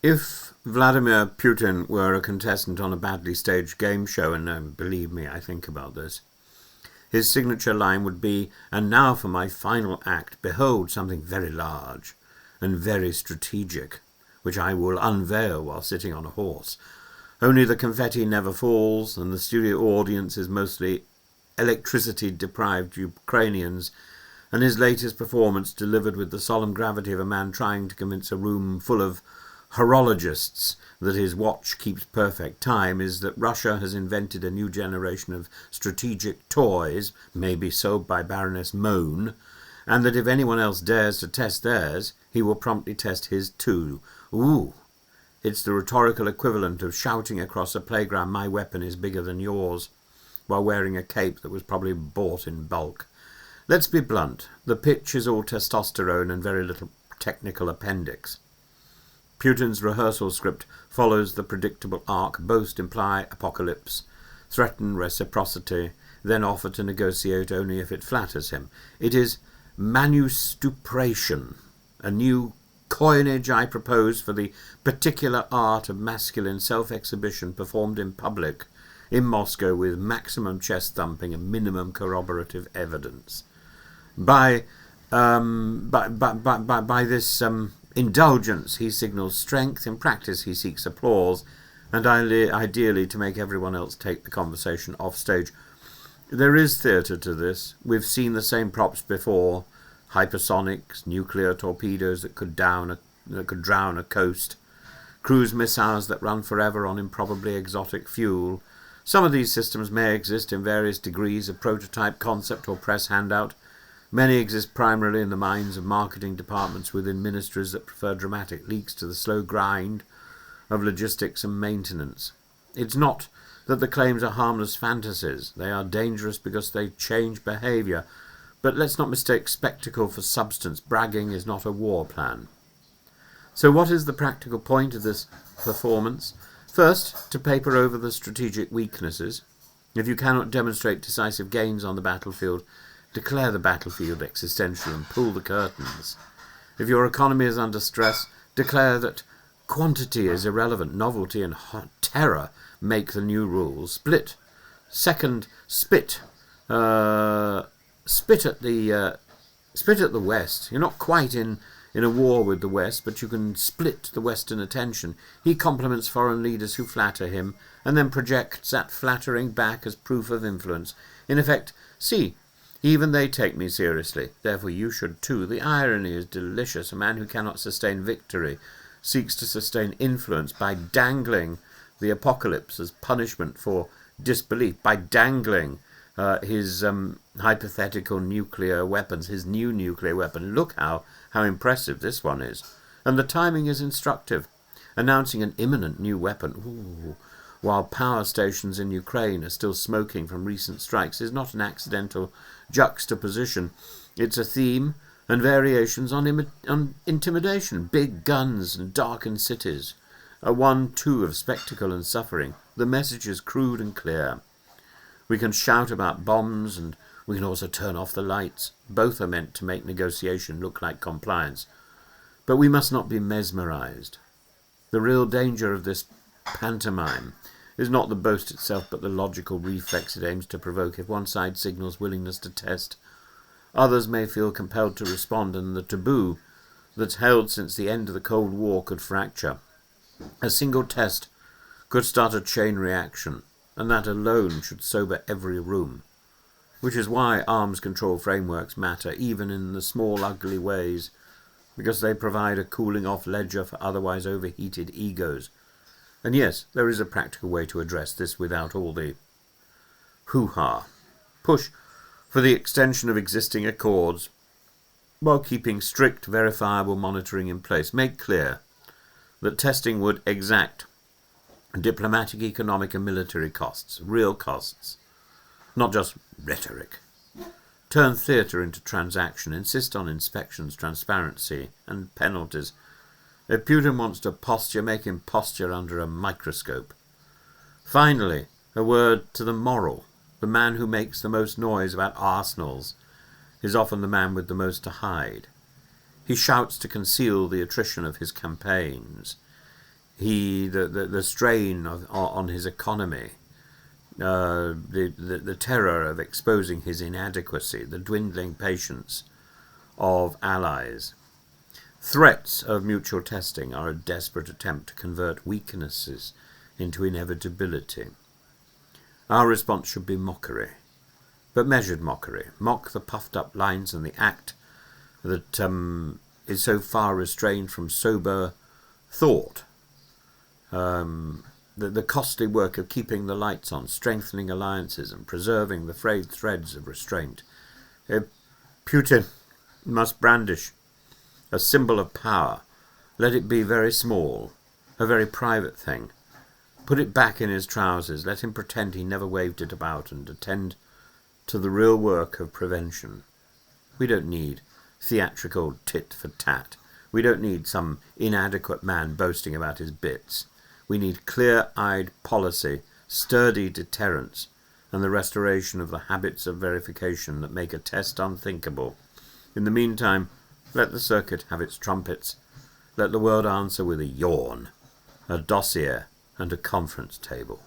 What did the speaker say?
If Vladimir Putin were a contestant on a badly staged game show, and believe me, I think about this, his signature line would be, "And now for my final act, behold something very large and very strategic, which I will unveil while sitting on a horse. Only the confetti never falls, and the studio audience is mostly electricity-deprived Ukrainians, and his latest performance, delivered with the solemn gravity of a man trying to convince a room full of horologists that his watch keeps perfect time, is that Russia has invented a new generation of strategic toys, maybe sold by Baroness Moan, and that if anyone else dares to test theirs, he will promptly test his too. Ooh! It's the rhetorical equivalent of shouting across a playground, 'My weapon is bigger than yours,' while wearing a cape that was probably bought in bulk. Let's be blunt. The pitch is all testosterone and very little technical appendix. Putin's rehearsal script follows the predictable arc: boast, imply apocalypse, threaten reciprocity, then offer to negotiate only if it flatters him. It is manustupration, a new coinage I propose for the particular art of masculine self-exhibition performed in public in Moscow with maximum chest thumping and minimum corroborative evidence. By this indulgence, he signals strength. In practice, he seeks applause, and ideally to make everyone else take the conversation off stage. There is theatre to this. We've seen the same props before: hypersonics, nuclear torpedoes that could drown a coast, cruise missiles that run forever on improbably exotic fuel. Some of these systems may exist in various degrees of prototype, concept, or press handout. Many exist primarily in the minds of marketing departments within ministries that prefer dramatic leaks to the slow grind of logistics and maintenance. It's not that the claims are harmless fantasies. They are dangerous because they change behaviour. But let's not mistake spectacle for substance. Bragging is not a war plan. So what is the practical point of this performance? First, to paper over the strategic weaknesses. If you cannot demonstrate decisive gains on the battlefield, declare the battlefield existential and pull the curtains. If your economy is under stress, declare that quantity is irrelevant. Novelty and terror make the new rules. Split. Second, spit. Spit at the West. You're not quite in a war with the West, but you can split the Western attention. He compliments foreign leaders who flatter him, and then projects that flattering back as proof of influence. In effect, see, even they take me seriously, therefore you should too. The irony is delicious. A man who cannot sustain victory seeks to sustain influence by dangling the apocalypse as punishment for disbelief, by dangling his hypothetical nuclear weapons, his new nuclear weapon. Look how impressive this one is. And the timing is instructive, announcing an imminent new weapon. Ooh. While power stations in Ukraine are still smoking from recent strikes, is not an accidental juxtaposition. It's a theme and variations on intimidation, big guns and darkened cities, a 1-2 of spectacle and suffering. The message is crude and clear. We can shout about bombs, and we can also turn off the lights. Both are meant to make negotiation look like compliance. But we must not be mesmerized. The real danger of this pantomime is not the boast itself, but the logical reflex it aims to provoke. If one side signals willingness to test, others may feel compelled to respond, and the taboo that's held since the end of the Cold War could fracture. A single test could start a chain reaction, and that alone should sober every room. Which is why arms control frameworks matter, even in the small ugly ways, because they provide a cooling-off ledger for otherwise overheated egos. And yes, there is a practical way to address this without all the hoo-ha. Push for the extension of existing accords while keeping strict, verifiable monitoring in place. Make clear that testing would exact diplomatic, economic and military costs, real costs, not just rhetoric. Turn theatre into transaction. Insist on inspections, transparency and penalties. If Putin wants to posture, make him posture under a microscope. Finally, a word to the moral. The man who makes the most noise about arsenals is often the man with the most to hide. He shouts to conceal the attrition of his campaigns. the strain on his economy, the terror of exposing his inadequacy, the dwindling patience of allies. Threats of mutual testing are a desperate attempt to convert weaknesses into inevitability. Our response should be mockery, but measured mockery. Mock the puffed-up lines and the act that is so far restrained from sober thought. The costly work of keeping the lights on, strengthening alliances and preserving the frayed threads of restraint. Putin must brandish a symbol of power. Let it be very small, a very private thing. Put it back in his trousers. Let him pretend he never waved it about and attend to the real work of prevention. We don't need theatrical tit for tat. We don't need some inadequate man boasting about his bits. We need clear-eyed policy, sturdy deterrence, and the restoration of the habits of verification that make a test unthinkable. In the meantime, let the circuit have its trumpets. Let the world answer with a yawn, a dossier, and a conference table.